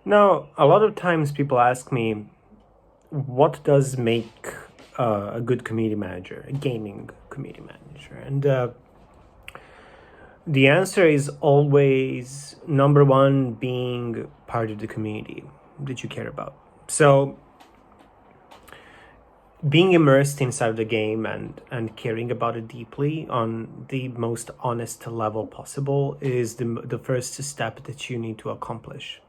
Now, a lot of times people ask me, what does make a good community manager, a gaming community manager? And the answer is always number one, being part of the community that you care about. So, being immersed inside the game and caring about it deeply on the most honest level possible is the first step that you need to accomplish.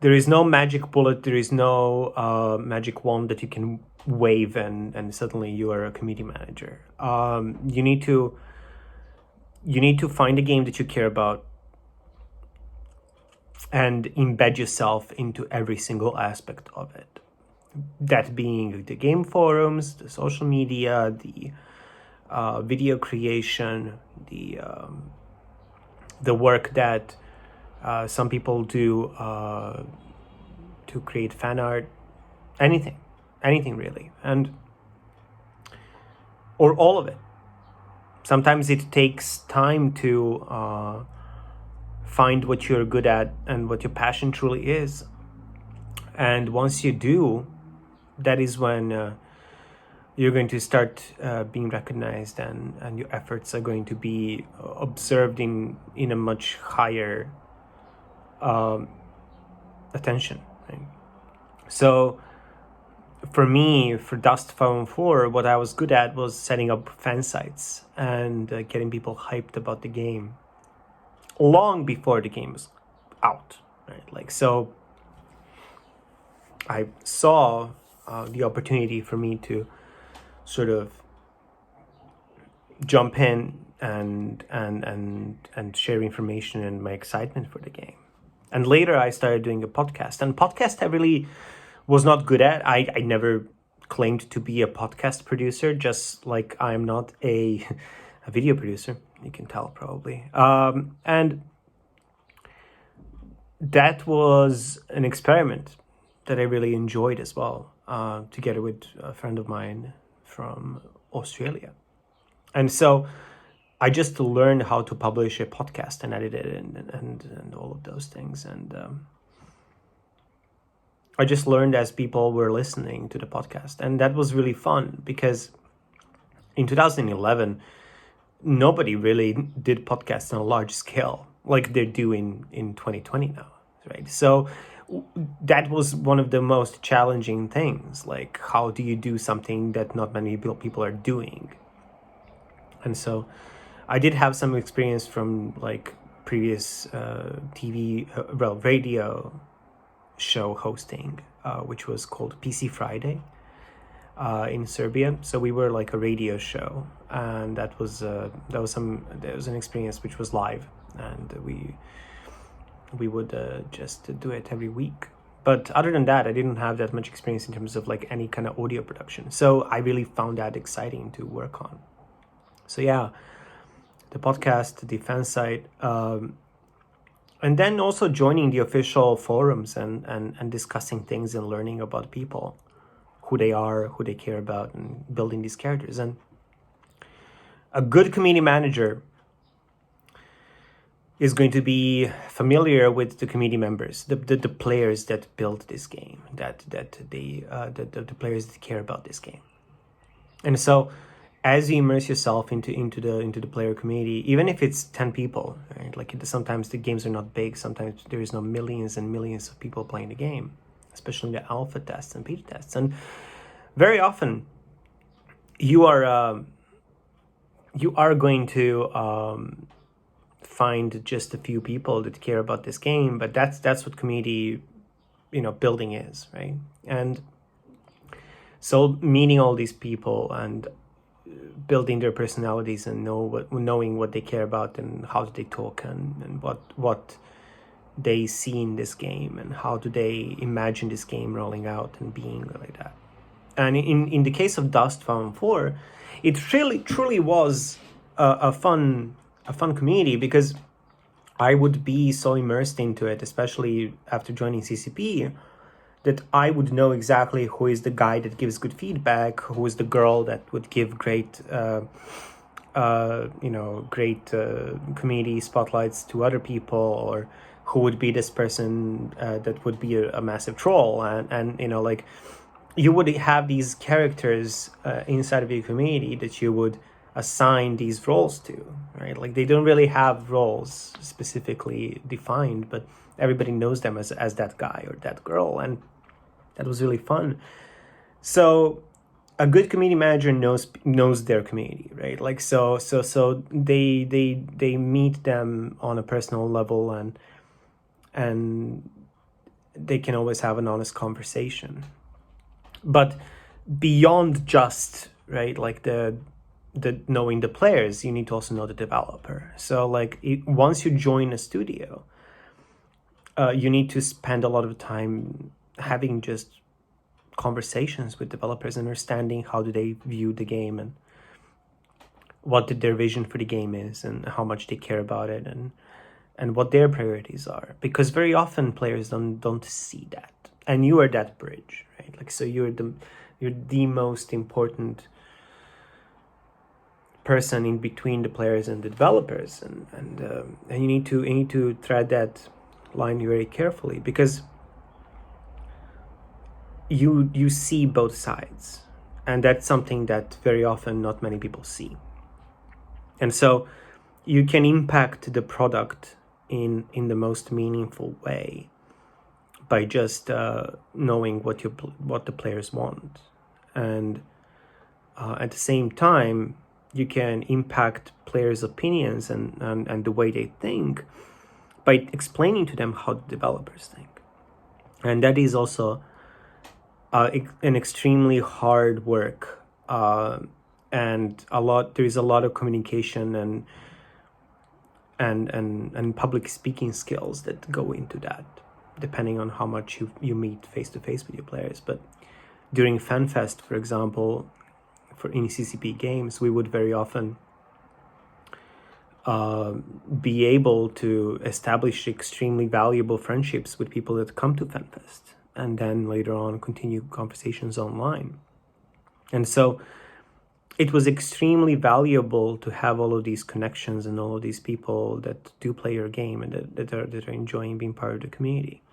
There is no magic bullet, there is no magic wand that you can wave and suddenly you are a community manager. You need to find a game that you care about and embed yourself into every single aspect of it. That being the game forums, the social media, the video creation, the work that some people do to create fan art, anything really, or all of it. Sometimes it takes time to find what you're good at and what your passion truly is. And once you do, that is when you're going to start being recognized, and your efforts are going to be observed in a much higher attention. Right? So for me, for Dust 514, what I was good at was setting up fan sites and getting people hyped about the game long before the game was out. Right? Like, so I saw the opportunity for me to sort of jump in and share information and my excitement for the game. And later I started doing a podcast. And podcast I really was not good at. I never claimed to be a podcast producer, just like I'm not a video producer. You can tell probably. And that was an experiment that I really enjoyed as well, together with a friend of mine from Australia. And so I just learned how to publish a podcast and edit it and all of those things. And I just learned as people were listening to the podcast. And that was really fun because in 2011, nobody really did podcasts on a large scale like they're doing in 2020 now, right? So that was one of the most challenging things. Like, how do you do something that not many people are doing? And so I did have some experience from like previous radio show hosting, which was called PC Friday in Serbia. So we were like a radio show, and that was an experience which was live, and we would just do it every week. But other than that, I didn't have that much experience in terms of like any kind of audio production. So I really found that exciting to work on. So yeah, the podcast, the fan site, and then also joining the official forums and discussing things and learning about people, who they are, who they care about, and building these characters. And a good community manager is going to be familiar with the community members, the players that built this game, the players that care about this game. And so as you immerse yourself into the player community, even if it's 10 people, right? Like, sometimes the games are not big. Sometimes there is no millions and millions of people playing the game, especially in the alpha tests and beta tests. And very often you are going to find just a few people that care about this game, but that's what community, building is, right? And so meeting all these people and building their personalities and knowing what they care about and how do they talk and what they see in this game and how do they imagine this game rolling out and being like that. And in the case of Dust 4, it really truly was a fun community, because I would be so immersed into it, especially after joining CCP, that I would know exactly who is the guy that gives good feedback, who is the girl that would give great community spotlights to other people, or who would be this person that would be a massive troll, and you know, like, you would have these characters inside of your community that you would assign these roles to, right? Like, they don't really have roles specifically defined, but everybody knows them as that guy or that girl, and that was really fun. So a good community manager knows their community, right? Like, so they meet them on a personal level, and they can always have an honest conversation. But beyond just, right, like the knowing the players, you need to also know the developer. So like, once you join a studio, you need to spend a lot of time having just conversations with developers, understanding how do they view the game, and what their vision for the game is, and how much they care about it, and what their priorities are. Because very often players don't see that, and you are that bridge, right? Like, so you're the most important person in between the players and the developers, and you need to thread that line very carefully, because you see both sides, and that's something that very often not many people see. And so you can impact the product in the most meaningful way by just knowing what the players want, and at the same time you can impact players' opinions and the way they think by explaining to them how the developers think. And that is also an extremely hard work, and there is a lot of communication and public speaking skills that go into that, depending on how much you meet face to face with your players. But during FanFest, for example, in CCP games, we would very often be able to establish extremely valuable friendships with people that come to FanFest, and then later on continue conversations online. And so it was extremely valuable to have all of these connections and all of these people that do play your game and that are enjoying being part of the community.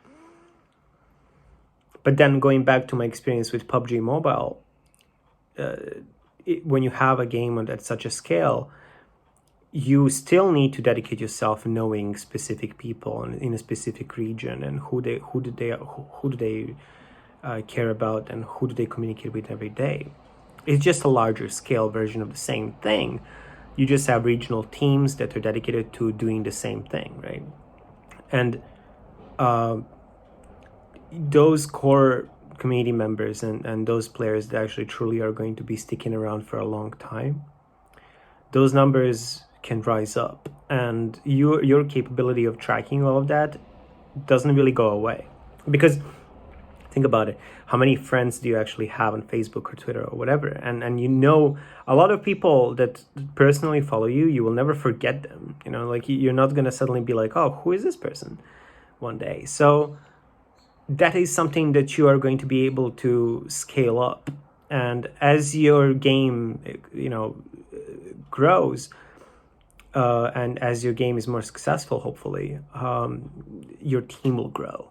But then going back to my experience with PUBG Mobile, when you have a game at such a scale, you still need to dedicate yourself knowing specific people in a specific region, and who do they care about, and who do they communicate with every day. It's just a larger scale version of the same thing. You just have regional teams that are dedicated to doing the same thing, right? And those core community members and those players that actually truly are going to be sticking around for a long time, those numbers can rise up, and your capability of tracking all of that doesn't really go away. Because think about it, how many friends do you actually have on Facebook or Twitter or whatever? And you know, a lot of people that personally follow you, you will never forget them. You know, like, you're not going to suddenly be like, oh, who is this person one day? So that is something that you are going to be able to scale up. And as your game, you know, grows, and as your game is more successful, hopefully, your team will grow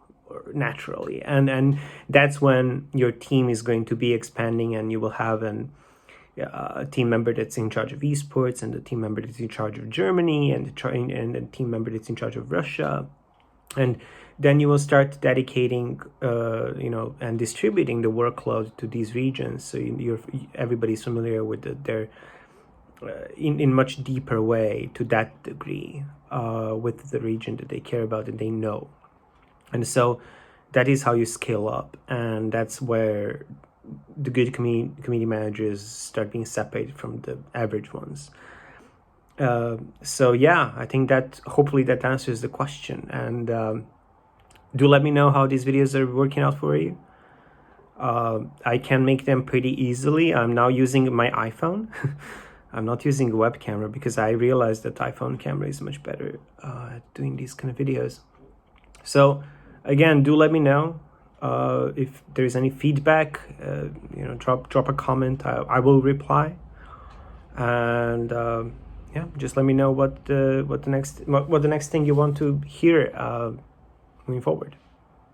naturally, and that's when your team is going to be expanding, and you will have a team member that's in charge of esports, and a team member that's in charge of Germany, and a team member that's in charge of Russia, and then you will start dedicating, and distributing the workload to these regions, so everybody's familiar with their in much deeper way, to that degree, with the region that they care about and they know. And so that is how you scale up, and that's where the good community managers start being separated from the average ones. So yeah, I think that hopefully that answers the question, and do let me know how these videos are working out for you. I can make them pretty easily. I'm now using my iPhone. I'm not using a web camera, because I realized that iPhone camera is much better at doing these kind of videos. So again, do let me know if there's any feedback. Drop a comment. I will reply, and just let me know what the next thing you want to hear moving forward.